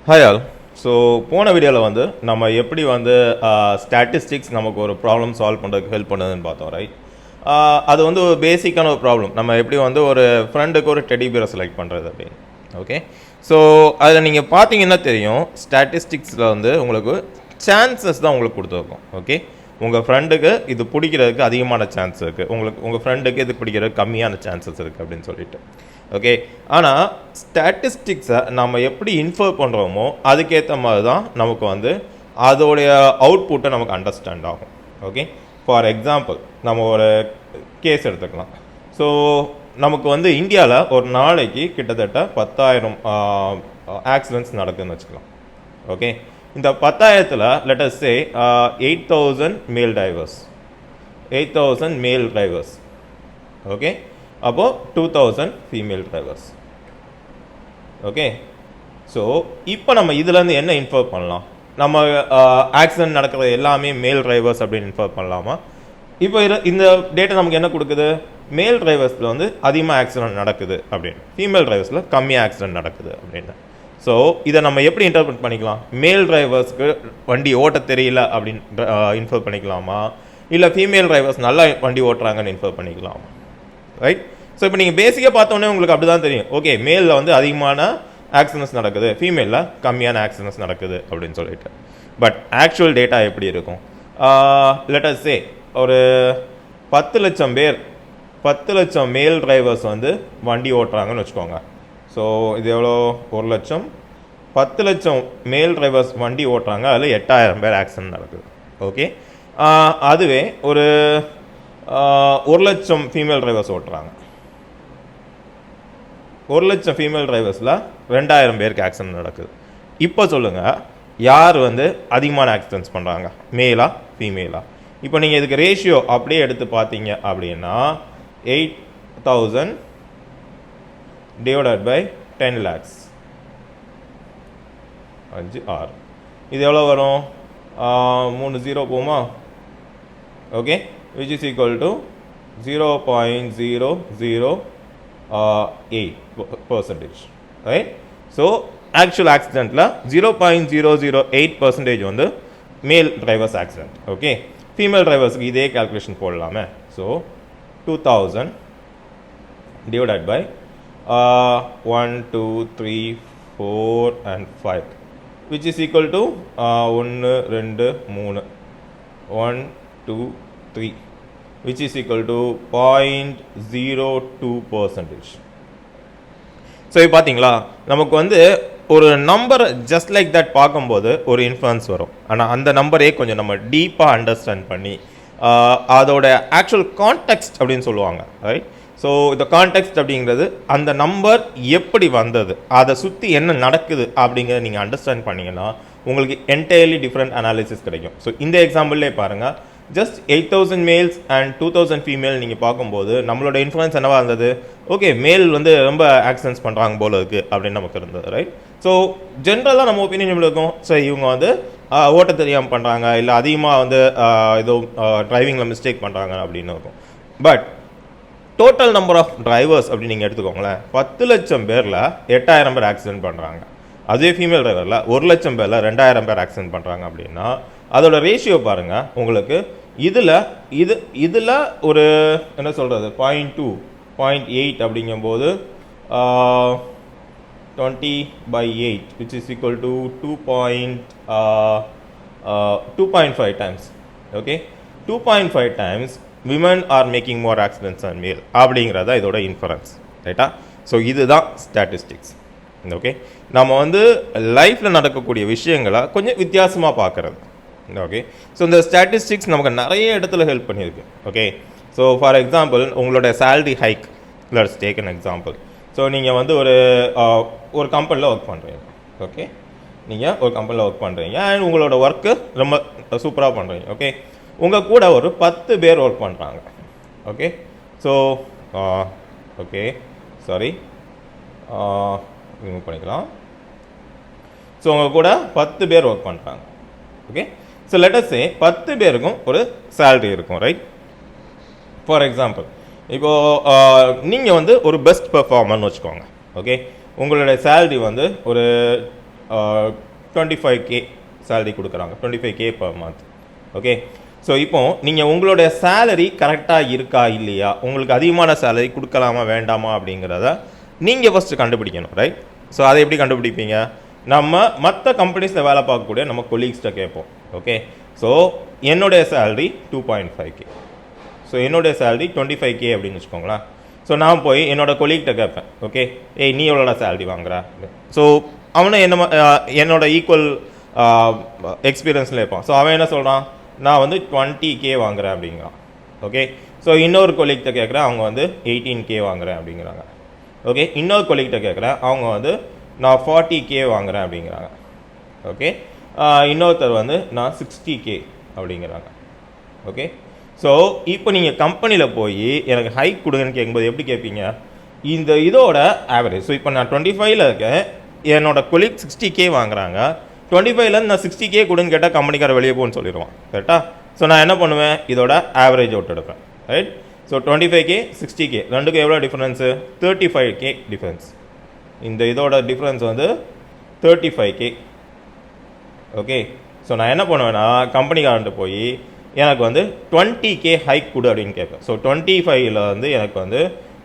Hi all. So போன வீடியோவில் வந்து நம்ம எப்படி வந்து ஸ்டாட்டிஸ்டிக்ஸ் நமக்கு ஒரு ப்ராப்ளம் சால்வ் பண்ணுறதுக்கு ஹெல்ப் பண்ணுதுன்னு பார்த்தோம், ரைட்? அது வந்து ஒரு பேசிக்கான ஒரு ப்ராப்ளம். நம்ம எப்படி வந்து ஒரு ஃப்ரெண்டுக்கு ஒரு டெடி பியரை செலக்ட் பண்ணுறது அப்படின்னு. ஓகே, ஸோ அதில் நீங்கள் பார்த்தீங்கன்னா தெரியும், ஸ்டாட்டிஸ்டிக்ஸில் வந்து உங்களுக்கு சான்சஸ் தான் உங்களுக்கு கொடுத்துருக்கோம். ஓகே, உங்கள் ஃப்ரெண்டுக்கு இது பிடிக்கிறதுக்கு அதிகமான சான்ஸ் இருக்குது, உங்கள் ஃப்ரெண்டுக்கு இது பிடிக்கிறதுக்கு கம்மியான சான்சஸ் இருக்குது அப்படின்னு சொல்லிட்டு. ஓகே, ஆனால் ஸ்டாட்டிஸ்டிக்ஸை நம்ம எப்படி இன்ஃபர் பண்ணுறோமோ அதுக்கேற்ற மாதிரி தான் நமக்கு வந்து அதோடைய அவுட்புட்டை நமக்கு அண்டர்ஸ்டாண்ட் ஆகும். ஓகே, ஃபார் எக்ஸாம்பிள் நம்ம ஒரு கேஸ் எடுத்துக்கலாம். ஸோ நமக்கு வந்து இந்தியாவில் ஒரு நாளைக்கு கிட்டத்தட்ட 10,000 ஆக்சிடென்ட்ஸ் நடக்குதுன்னு வச்சுக்கலாம். ஓகே, இந்த 10,000ல் லெட் அஸ் சே 8,000 மேல் டிரைவர்ஸ், 8,000 மேல் டிரைவர்ஸ். ஓகே, அப்போது 2,000 ஃபீமேல் டிரைவர்ஸ். ஓகே, ஸோ இப்போ நம்ம இதுலேருந்து என்ன இன்ஃபர் பண்ணலாம்? நம்ம ஆக்சிடென்ட் நடக்கிறது எல்லாமே மேல் டிரைவர்ஸ் அப்படின்னு இன்ஃபர் பண்ணலாமா? இப்போ இந்த டேட்டா நமக்கு என்ன கொடுக்குது? மேல் டிரைவர்ஸில் வந்து அதிகமாக ஆக்சிடென்ட் நடக்குது அப்படின்னு, ஃபீமேல் டிரைவர்ஸில் கம்மியாக ஆக்சிடென்ட் நடக்குது அப்படின்னு. ஸோ இதை நம்ம எப்படி இன்டர்பிரட் பண்ணிக்கலாம்? மேல் டிரைவர்ஸ்க்கு வண்டி ஓட்ட தெரியல அப்படின்னு இன்ஃபர் பண்ணிக்கலாமா, இல்லை ஃபீமேல் டிரைவர்ஸ் நல்லா வண்டி ஓட்டுறாங்கன்னு இன்ஃபர் பண்ணிக்கலாமா? ரைட். ஸோ இப்போ நீங்கள் பேசிக்காக பார்த்தோன்னே உங்களுக்கு அப்படி தான் தெரியும். ஓகே, மேலில் வந்து அதிகமான ஆக்சிடென்ட்ஸ் நடக்குது, ஃபீமேலில் கம்மியான ஆக்சிடென்ட்ஸ் நடக்குது அப்படின்னு சொல்லிட்டு. பட் ஆக்சுவல் டேட்டா எப்படி இருக்கும்? லெட் அஸ் சே ஒரு 10 லட்சம் பேர், 10 லட்சம் மேல் டிரைவர்ஸ் வந்து வண்டி ஓட்டுறாங்கன்னு வச்சுக்கோங்க. ஸோ இது எவ்வளோ? 1 லட்சம். 10 லட்சம் மேல் டிரைவர்ஸ் வண்டி ஓட்டுறாங்க, அதில் 8,000 பேர் ஆக்சிடென்ட் நடக்குது. ஓகே, அதுவே ஒரு 1 லட்சம் ஃபீமேல் டிரைவர்ஸ் ஓட்டுறாங்க. 1 லட்சம் ஃபீமேல் டிரைவர்ஸில் 2,000 பேருக்கு ஆக்சிடென்ட் நடக்குது. இப்போ சொல்லுங்கள், யார் வந்து அதிகமான ஆக்சிடென்ட்ஸ் பண்ணுறாங்க, மேலா ஃபீமேலா? இப்போ நீங்கள் இதுக்கு ரேஷியோ அப்படியே எடுத்து பார்த்தீங்க அப்படின்னா 8,000 டிவைடட் பை 10 lakhs 5 6, இது எவ்வளோ வரும்? 3 0 போமா? Okay, which is equal to 0.008%, right? So actual accidentல 0.008% வந்து male drivers accident. Okay, female டிரைவர்ஸுக்கு இதே கால்குலேஷன் போடலாமே. So 2,000 divided by 1 2 3 4 and 5, which is equal to 1 2 3 1 2 3, which is equal to 0.02%. So இப்போ பார்த்தீங்களா, நமக்கு வந்து ஒரு நம்பர் ஜஸ்ட் லைக் தட் பார்க்கும்போது ஒரு இன்ஃப்ளூயன்ஸ் வரும். ஆனால் அந்த நம்பரே கொஞ்சம் நம்ம டீப்பாக அண்டர்ஸ்டாண்ட் பண்ணி அதோட ஆக்சுவல் கான்டெக்ஸ்ட் அப்படின்னு சொல்லுவாங்க, ரைட்? ஸோ இந்த கான்டெக்ஸ்ட் அப்படிங்கிறது அந்த நம்பர் எப்படி வந்தது, அதை சுற்றி என்ன நடக்குது அப்படிங்கிறத நீங்கள் அண்டர்ஸ்டாண்ட் பண்ணிங்கன்னா உங்களுக்கு என்டையர்லி டிஃப்ரெண்ட் அனாலிசிஸ் கிடைக்கும். ஸோ இந்த எக்ஸாம்பிள்லே பாருங்கள், ஜஸ்ட் 8,000 மேல்ஸ் அண்ட் 2,000 ஃபீமேல் நீங்கள் பார்க்கும்போது நம்மளோட இன்ஃப்ளூயன்ஸ் என்னவா இருந்தது? ஓகே, மேல் வந்து ரொம்ப ஆக்சிடென்ட்ஸ் பண்ணுறாங்க போல இருக்குது அப்படின்னு நமக்கு இருந்தது, ரைட்? ஸோ ஜென்ரலாக நம்ம ஒப்பீனியன் எப்படி இருக்கும்? ஸோ இவங்க வந்து ஓட்ட தெரியாமல் பண்ணுறாங்க, இல்லை அதிகமாக வந்து ஏதோ டிரைவிங்கில் மிஸ்டேக் பண்ணுறாங்க அப்படின்னு இருக்கும். But total number of drivers அப்படின்னு நீங்கள் எடுத்துக்கோங்களேன், 10 லட்சம் பேரில் 8,000 பேர் ஆக்சிடென்ட் பண்ணுறாங்க. அதே ஃபீமேல் டிரைவரில் 1 லட்சம் பேரில் 2,000 பேர் ஆக்சிடென்ட் பண்ணுறாங்க அப்படின்னா அதோட ரேஷியோ பாருங்கள் உங்களுக்கு. இதில் ஒரு என்ன சொல்கிறது, 0.2 0.8 அப்படிங்கும்போது 20/8, which is equal to 2.5 times. Okay, 2.5 times women are making more accidents than male அப்படிங்கிறதா இதோட இன்ஃபரன்ஸ், ரைட்டா? ஸோ இதுதான் ஸ்டாட்டிஸ்டிக்ஸ். ஓகே, நம்ம வந்து லைஃப்பில் நடக்கக்கூடிய விஷயங்களை கொஞ்சம் வித்தியாசமாக பார்க்குறது. ஓகே, ஸோ இந்த ஸ்டாட்டிஸ்டிக்ஸ் நமக்கு நிறைய இடத்துல ஹெல்ப் பண்ணியிருக்கு. ஓகே, ஸோ ஃபார் எக்ஸாம்பிள் உங்களோட salary hike, let's take an example. So நீங்கள் வந்து ஒரு கம்பெனியில் ஒர்க் பண்ணுறீங்க. ஓகே, நீங்கள் ஒரு கம்பெனியில் ஒர்க் பண்ணுறீங்க அண்ட் உங்களோட ஒர்க்கு ரொம்ப சூப்பராக பண்ணுறீங்க. ஓகே, உங்கள் கூட ஒரு 10 பேர் ஒர்க் பண்ணுறாங்க. Okay, so okay sorry remove பண்ணிக்கலாம். ஸோ உங்கள் கூட 10 பேர் ஒர்க் பண்ணுறாங்க. ஓகே, ஸோ லெட் அஸ் சே 10 பேருக்கும் ஒரு சேலரி இருக்கும், ரைட்? ஃபார் எக்ஸாம்பிள் இப்போது நீங்கள் வந்து ஒரு பெஸ்ட் பெர்ஃபார்மர்னு வச்சுக்கோங்க. ஓகே, உங்களுடைய சேலரி வந்து ஒரு 25K சேலரி கொடுக்குறாங்க, 25K per month. Okay, so இப்போ நீங்கள் உங்களுடைய சேலரி கரெக்டாக இருக்கா இல்லையா, உங்களுக்கு அதிகமான சேலரி கொடுக்கலாமா வேண்டாமா அப்படிங்கிறத நீங்கள் ஃபஸ்ட்டு கண்டுபிடிக்கணும், ரைட்? ஸோ அதை எப்படி கண்டுபிடிப்பீங்க? நம்ம மற்ற கம்பெனிஸில் வேலை பார்க்கக்கூடிய நம்ம கொலீக்ஸ்கிட்ட கேட்போம். ஓகே, ஸோ என்னுடைய சேலரி 2.5K, ஸோ என்னுடைய சேலரி 25K அப்படின்னு வச்சுக்கோங்களேன். ஸோ நான் போய் என்னோட கொலீக்கிட்ட கேட்பேன், ஓகே, ஏய் நீ எவ்வளோடா சேலரி வாங்குற? ஸோ அவனை என்னோட ஈக்குவல் எக்ஸ்பீரியன்ஸில் இருப்பான். ஸோ அவன் என்ன சொல்கிறான், நான் வந்து 20K வாங்குறேன் அப்படிங்கிறான். ஓகே, ஸோ இன்னொரு கொலீக்கிட்ட கேட்குறேன், அவங்க வந்து 18K வாங்குறேன் அப்படிங்கிறாங்க. ஓகே, இன்னொரு கொலீக்கிட்ட கேட்குறேன், அவங்க வந்து நான் 40K வாங்குறேன் அப்படிங்கிறாங்க. ஓகே, இன்னொருத்தர் வந்து நான் 60K அப்படிங்கிறாங்க. ஓகே, ஸோ இப்போ நீங்கள் கம்பெனியில் போய் எனக்கு ஹைக் கொடுங்கன்னு கேட்கும்போது எப்படி கேட்பீங்க? இந்த இதோட ஆவரேஜ். ஸோ இப்போ நான் 25ல் இருக்கேன், என்னோட கொலீக் 60K வாங்குறாங்க, 25லேருந்து நான் 60K கொடுன்னு கேட்டால் கம்பெனிக்கார வெளியே போகணும்னு சொல்லிடுவான், கரெக்டாக? ஸோ நான் என்ன பண்ணுவேன், இதோட ஆவரேஜ் அவுட் எடுப்பேன், ரைட்? ஸோ 25K 60K ரெண்டுக்கும் எவ்வளோ டிஃப்ரென்ஸு? 35K difference. இந்த இதோட டிஃப்ரென்ஸ் வந்து 35K. ஓகே, ஸோ நான் என்ன பண்ணுவேன்னா கம்பெனிக்காரன்ட்டு போய் எனக்கு வந்து 20K ஹைக் கொடு அப்படின்னு கேட்பேன். ஸோ 25ல் வந்து எனக்கு வந்து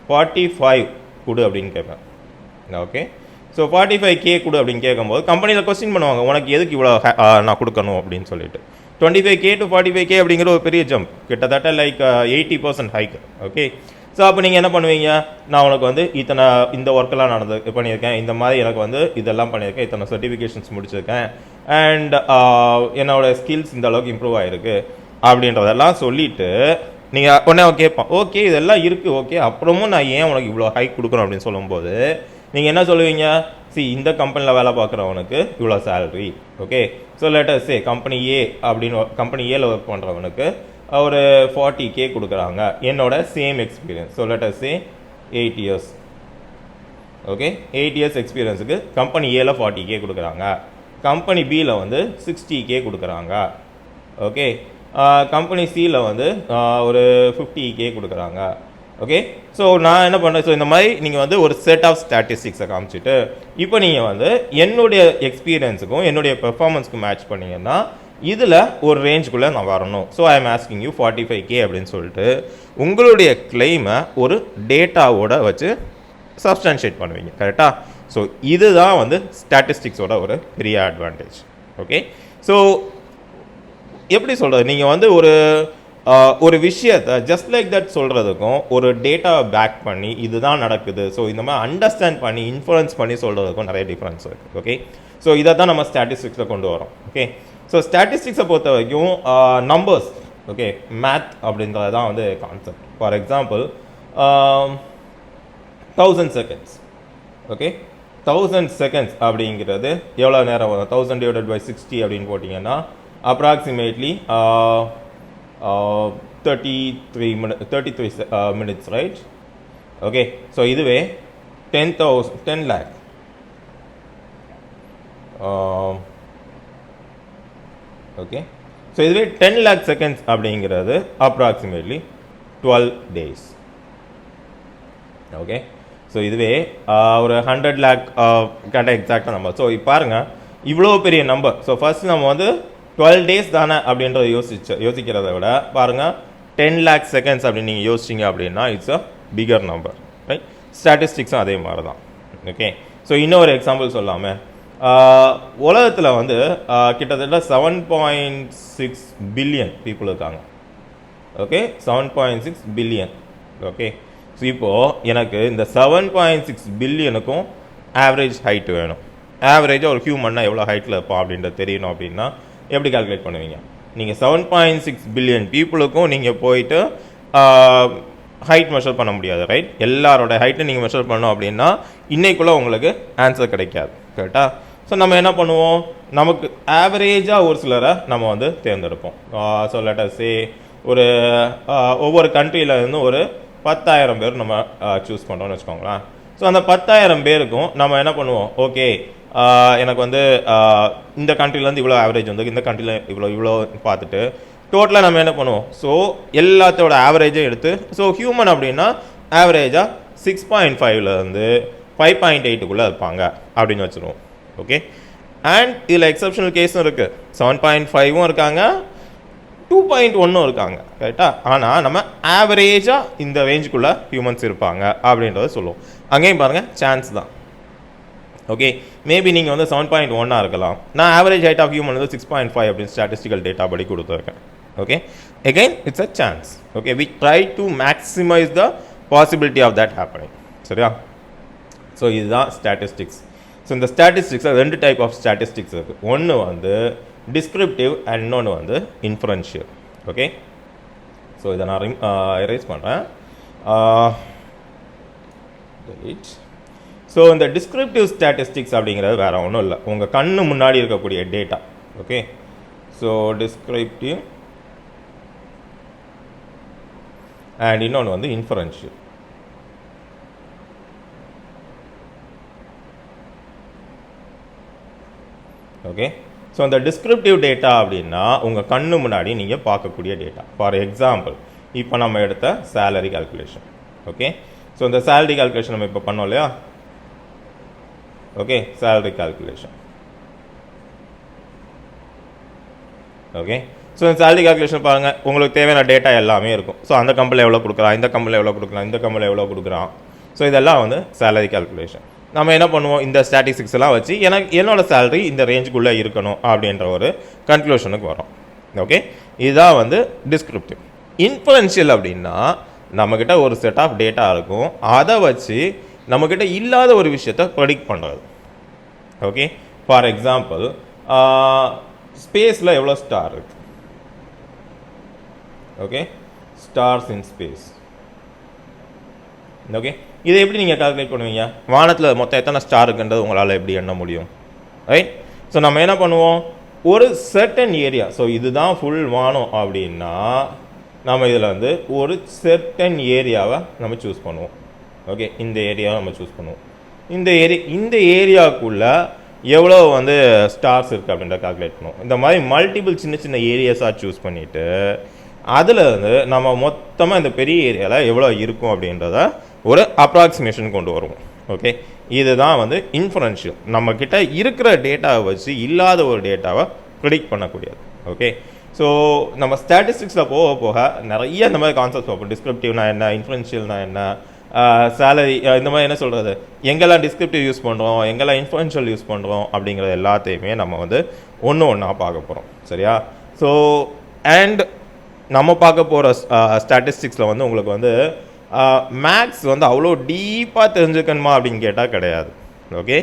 45 கொடு அப்படின்னு கேட்பேன். ஓகே, ஸோ 45K கொடு அப்படின்னு கேட்கும்போது கம்பெனியில் கொஸ்டின் பண்ணுவாங்க, உனக்கு எதுக்கு இவ்வளோ நான் கொடுக்கணும் அப்படின்னு சொல்லிட்டு. 25K to 45K அப்படிங்கிற ஒரு பெரிய ஜம்ப், கிட்டத்தட்ட லைக் 80% ஹைக். ஓகே, ஸோ அப்போ நீங்கள் என்ன பண்ணுவீங்க, நான் உனக்கு வந்து இத்தனை இந்த ஒர்க்கெல்லாம் பண்ணியிருக்கேன், இந்த மாதிரி எனக்கு வந்து இதெல்லாம் பண்ணியிருக்கேன், இத்தனை சர்டிஃபிகேஷன்ஸ் முடிச்சிருக்கேன், அண்ட் என்னோடய ஸ்கில்ஸ் இந்த அளவுக்கு இம்ப்ரூவ் ஆகிருக்கு அப்படின்றதெல்லாம் சொல்லிவிட்டு நீங்கள் உடனே கேட்பான், ஓகே இதெல்லாம் இருக்குது, ஓகே அப்புறமும் நான் ஏன் உனக்கு இவ்வளோ ஹைக் கொடுக்கணும் அப்படின்னு சொல்லும்போது நீங்கள் என்ன சொல்லுவீங்க, இந்த கம்பெனியில் வேலை பார்க்குறவனுக்கு இவ்வளோ salary. Okay, so let us say company A அப்படின்னு கம்பெனி ஏல ஒர்க் பண்ணுறவனுக்கு ஒரு 40K கொடுக்குறாங்க, என்னோட same experience. So let us say 8 years. Okay, 8 years எக்ஸ்பீரியன்ஸுக்கு கம்பெனி ஏல 40K கொடுக்குறாங்க, கம்பெனி பியில் வந்து 60K கொடுக்குறாங்க. ஓகே, கம்பெனி சியில் வந்து ஒரு 50K கொடுக்குறாங்க. ஓகே, ஸோ நான் என்ன பண்ணுறேன், ஸோ இந்த மாதிரி நீங்கள் வந்து ஒரு செட் ஆஃப் ஸ்டாட்டிஸ்டிக்ஸை காமிச்சிட்டு இப்போ நீங்கள் வந்து என்னுடைய எக்ஸ்பீரியன்ஸுக்கும் என்னுடைய பெர்ஃபார்மன்ஸுக்கும் மேட்ச் பண்ணிங்கன்னா இதில் ஒரு ரேஞ்சுக்குள்ளே நான் வரணும். So I am asking you 45K அப்படின்னு சொல்லிட்டு உங்களுடைய கிளைமை ஒரு டேட்டாவோட வச்சு சப்ஸ்டான்ஷியேட் பண்ணுவீங்க, கரெக்டாக? ஸோ இதுதான் வந்து ஸ்டாட்டிஸ்டிக்ஸோட ஒரு பெரிய அட்வான்டேஜ். ஓகே, ஸோ எப்படி சொல்கிறது, நீங்கள் வந்து ஒரு விஷயத்தை ஜஸ்ட் லைக் தட் சொல்கிறதுக்கும் ஒரு டேட்டாவை பேக் பண்ணி இதுதான் நடக்குது, ஸோ இந்த மாதிரி அண்டர்ஸ்டாண்ட் பண்ணி இன்ஃப்ளூயன்ஸ் பண்ணி சொல்கிறதுக்கும் நிறைய டிஃப்ரென்ஸ் இருக்குது. ஓகே, ஸோ இதை தான் நம்ம ஸ்டாட்டிஸ்டிக்ஸில் கொண்டு வரோம். ஓகே, ஸோ ஸ்டாட்டிஸ்டிக்ஸை பொறுத்த வரைக்கும் நம்பர்ஸ், ஓகே, மேத் அப்படின்றது தான் வந்து concept. For example 1000 seconds. Okay, 1000 seconds அப்படிங்கிறது எவ்வளோ நேரம் வரும்? 1000 divided by 60 அப்படின்னு போட்டிங்கன்னா approximately 33 minutes, right? Okay, so இதுவே 10 lakh okay, so இதுவே 10 lakh seconds அப்படிங்கிறது approximately 12 days. Okay, so இதுவே ஒரு 100 lakh கரெக்டாக எக்ஸாக்டாக நம்பர். ஸோ இப்போ பாருங்கள் இவ்வளோ பெரிய நம்பர். ஸோ ஃபர்ஸ்ட் நம்ம வந்து 12 days தானே அப்படின்றத யோசிக்கிறத விட பாருங்கள் 10 lakh seconds அப்படின்னு நீங்கள் யோசிச்சிங்க அப்படின்னா it's a bigger number, right? ஸ்டாட்டிஸ்டிக்ஸும் அதே மாதிரி தான். ஓகே, ஸோ இன்னொரு எக்ஸாம்பிள் சொல்லாமல் உலகத்தில் வந்து கிட்டத்தட்ட 7.6 பில்லியன் பீப்புள் இருக்காங்க. Okay, 7.6 billion. ஓகே, ஸோ இப்போது எனக்கு இந்த 7.6 பில்லியனுக்கும் ஆவரேஜ் ஹைட் வேணும். ஆவரேஜாக ஒரு ஹியூமன்னா எவ்வளோ ஹைட்டில் இருப்போம் அப்படின்றது தெரியணும் அப்படின்னா எப்படி கால்குலேட் பண்ணுவீங்க? நீங்கள் 7.6 பில்லியன் பீப்புளுக்கும் நீங்கள் போயிட்டு ஹைட் மெஷர் பண்ண முடியாது, ரைட்? எல்லாரோட ஹைட்டை நீங்கள் மெஷர் பண்ணோம் அப்படின்னா இன்னைக்குள்ளே உங்களுக்கு ஆன்சர் கிடைக்காது, கரெக்டாக? ஸோ நம்ம என்ன பண்ணுவோம், நமக்கு ஆவரேஜாக ஒரு சிலரை நம்ம வந்து தேர்ந்தெடுப்போம். ஸோ லெட் அஸ் சே ஒரு ஒவ்வொரு கண்ட்ரியில் இருந்து ஒரு 10,000 பேர் நம்ம சூஸ் பண்ணுறோம்னு வச்சுக்கோங்களேன். ஸோ அந்த 10,000 பேருக்கும் நம்ம என்ன பண்ணுவோம், ஓகே எனக்கு வந்து இந்த கண்ட்ரிலேருந்து இவ்வளோ ஆவரேஜ் வந்து இந்த கண்ட்ரியில் இவ்வளோ பார்த்துட்டு டோட்டலாக நம்ம என்ன பண்ணுவோம், ஸோ எல்லாத்தோட ஆவரேஜை எடுத்து, ஸோ ஹியூமன் அப்படின்னா ஆவரேஜாக 6.5லேருந்து 5.8க்குள்ளே இருப்பாங்க அப்படின்னு வச்சுருவோம். ஓகே, அண்ட் இதில் எக்ஸப்ஷனல் கேஸும் இருக்குது. 7.5 இருக்காங்க, 2.1 இருக்காங்க, ரைட்டா? ஆனால் நம்ம ஆவரேஜாக இந்த ரேஞ்சுக்குள்ளே ஹியூமன்ஸ் இருப்பாங்க அப்படின்றத சொல்லுவோம். அங்கேயும் பாருங்கள், சான்ஸ் தான். ஓகே, மேபி நீங்கள் வந்து 7.1 இருக்கலாம். நான் ஆவரேஜ் ஹைட் ஆஃப் ஹியூமன் வந்து 6.5 அப்படின்னு ஸ்டாட்டிஸ்டிக்கல் டேட்டா படி கொடுத்துருக்கேன். Okay, again it's a chance. Okay, we try to maximise the possibility of that happening. சரியா? ஸோ இதுதான் ஸ்டாட்டிஸ்டிக்ஸ். ஸோ இந்த ஸ்டாட்டிஸ்டிக்ஸில் 2 டைப் ஆஃப் ஸ்டாட்டிஸ்டிக்ஸ் இருக்குது. ஒன்று வந்து டிஸ்கிரிப்டிவ் அண்ட் இன்னொன்று வந்து இன்ஃபரன்ஷியல். ஓகே, ஸோ இதை நான் எரேஸ் பண்ணுறேன். ஸோ இந்த டிஸ்கிரிப்டிவ் ஸ்டாட்டிஸ்டிக்ஸ் அப்படிங்கிறது வேறு ஒன்றும் இல்லை, உங்கள் கண்ணு முன்னாடி இருக்கக்கூடிய data. Okay, so descriptive and இன்னொன்று வந்து இன்ஃபரன்ஷியல். ஓகே, ஸோ அந்த டிஸ்கிரிப்டிவ் டேட்டா அப்படின்னா உங்கள் கண்ணு முன்னாடி நீங்கள் பார்க்கக்கூடிய டேட்டா. ஃபார் எக்ஸாம்பிள், இப்போ நம்ம எடுத்த சேலரி கால்குலேஷன். ஓகே, ஸோ இந்த சேலரி கால்குலேஷன் நம்ம இப்போ பண்ணோம் இல்லையா? Okay, salary calculation. Okay, so இந்த சேலரி கால்குலேஷன் பாருங்கள், உங்களுக்கு தேவையான டேட்டா எல்லாமே இருக்கும். ஸோ அந்த கம்பெனியில் எவ்வளோ கொடுக்குறான், இந்த கம்பெனியில் எவ்வளோ கொடுக்குறான், இந்த கம்பெனியில் எவ்வளோ கொடுக்குறான். ஸோ இதெல்லாம் வந்து சேலரி கால்குலேஷன். நம்ம என்ன பண்ணுவோம், இந்த ஸ்டாட்டிஸ்டிக்ஸ் எல்லாம் வச்சு என்னோட சேலரி இந்த ரேஞ்சுக்குள்ளே இருக்கணும் அப்படின்ற ஒரு கன்க்ளூஷனுக்கு வரும். ஓகே, இதுதான் வந்து டிஸ்கிரிப்டிவ். இன்ஃபரன்ஷியல் அப்படின்னா நம்மக்கிட்ட ஒரு செட் ஆஃப் டேட்டா இருக்கும், அதை வச்சு நம்மக்கிட்ட இல்லாத ஒரு விஷயத்தை ப்ரெடிக்ட் பண்ணுறது. ஓகே, ஃபார் எக்ஸாம்பிள், ஸ்பேஸில் எவ்வளோ ஸ்டார் இருக்கு. Okay, stars in space. Okay, இதை எப்படி நீங்கள் கால்குலேட் பண்ணுவீங்க? வானத்தில் மொத்தம் எத்தனை ஸ்டார் இருக்குன்றது உங்களால் எப்படி எண்ண முடியும்? ரைட். ஸோ நம்ம என்ன பண்ணுவோம், ஒரு சர்டன் ஏரியா, ஸோ இதுதான் ஃபுல் வானம் அப்படின்னா நம்ம இதில் வந்து ஒரு சர்டன் ஏரியாவை நம்ம சூஸ் பண்ணுவோம். ஓகே, இந்த ஏரியாவை நம்ம சூஸ் பண்ணுவோம். இந்த ஏரியாவுக்குள்ளே எவ்வளோ வந்து ஸ்டார்ஸ் இருக்குது அப்படின்ற கால்குலேட் பண்ணுவோம். இந்த மாதிரி மல்டிபிள் சின்ன சின்ன ஏரியாஸாக சூஸ் பண்ணிவிட்டு அதில் வந்து நம்ம மொத்தமாக இந்த பெரிய ஏரியாவில் எவ்வளோ இருக்கும் அப்படின்றத ஒரு அப்ராக்சிமேஷன் கொண்டு வருவோம். ஓகே, இதுதான் வந்து இன்ஃபரன்ஷியல். நம்மக்கிட்ட இருக்கிற டேட்டாவை வச்சு இல்லாத ஒரு டேட்டாவை ப்ரிடிக்ட் பண்ணக்கூடியது. ஓகே, ஸோ நம்ம ஸ்டாட்டிஸ்டிக்ஸில் போக போக நிறைய இந்த மாதிரி கான்செப்ட்ஸ் பார்ப்போம். டிஸ்கிரிப்டிவ்னா என்ன, இன்ஃபரன்ஷியல்னா என்ன, சேலரி, இந்த மாதிரி என்ன சொல்கிறது, எங்கெல்லாம் டிஸ்கிரிப்டிவ் யூஸ் பண்ணுறோம், எங்கெல்லாம் இன்ஃபரன்ஷியல் யூஸ் பண்ணுறோம் அப்படிங்கிறது எல்லாத்தையுமே நம்ம வந்து ஒன்றா பார்க்க போகிறோம். சரியா? ஸோ அண்ட் நம்ம பார்க்க போகிற ஸ்டாட்டிஸ்டிக்ஸில் வந்து உங்களுக்கு வந்து மேக்ஸ் வந்து அவ்வளோ டீப்பாக தெரிஞ்சுக்கணுமா அப்படின்னு கேட்டால் கிடையாது. ஓகே,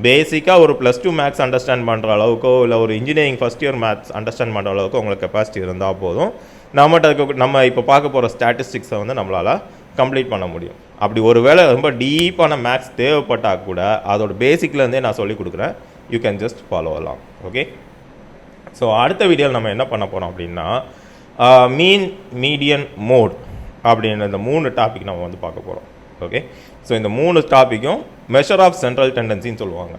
பேசிக்காக ஒரு +2 மேக்ஸ் அண்டர்ஸ்டாண்ட் பண்ணுற அளவுக்கோ இல்லை ஒரு engineering first year maths understand பண்ணுற அளவுக்கு உங்களுக்கு கெப்பாசிட்டி இருந்தால் போதும், நம்ம இப்போ பார்க்க போகிற ஸ்டாட்டிஸ்டிக்ஸை வந்து நம்மளால் கம்ப்ளீட் பண்ண முடியும். அப்படி ஒரு வேளை ரொம்ப டீப்பான மேக்ஸ் தேவைப்பட்டால் கூட அதோட பேசிக்லேருந்தே நான் சொல்லிக் கொடுக்குறேன், you can just follow along. Okay, so அடுத்த வீடியோவில் நம்ம என்ன பண்ண போகிறோம் அப்படின்னா மீன், மீடியன், மோட் அப்படின்ற இந்த 3 டாபிக் நம்ம வந்து பார்க்க போகிறோம். ஓகே, ஸோ இந்த 3 டாப்பிக்கும் மெஷர் ஆஃப் சென்ட்ரல் டெண்டன்சின்னு சொல்லுவாங்க.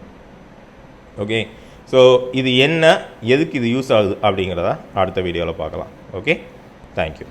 ஓகே, ஸோ இது என்ன, எதுக்கு இது யூஸ் ஆகுது அப்படிங்கிறத அடுத்த வீடியோவில் பார்க்கலாம். Okay, thank you.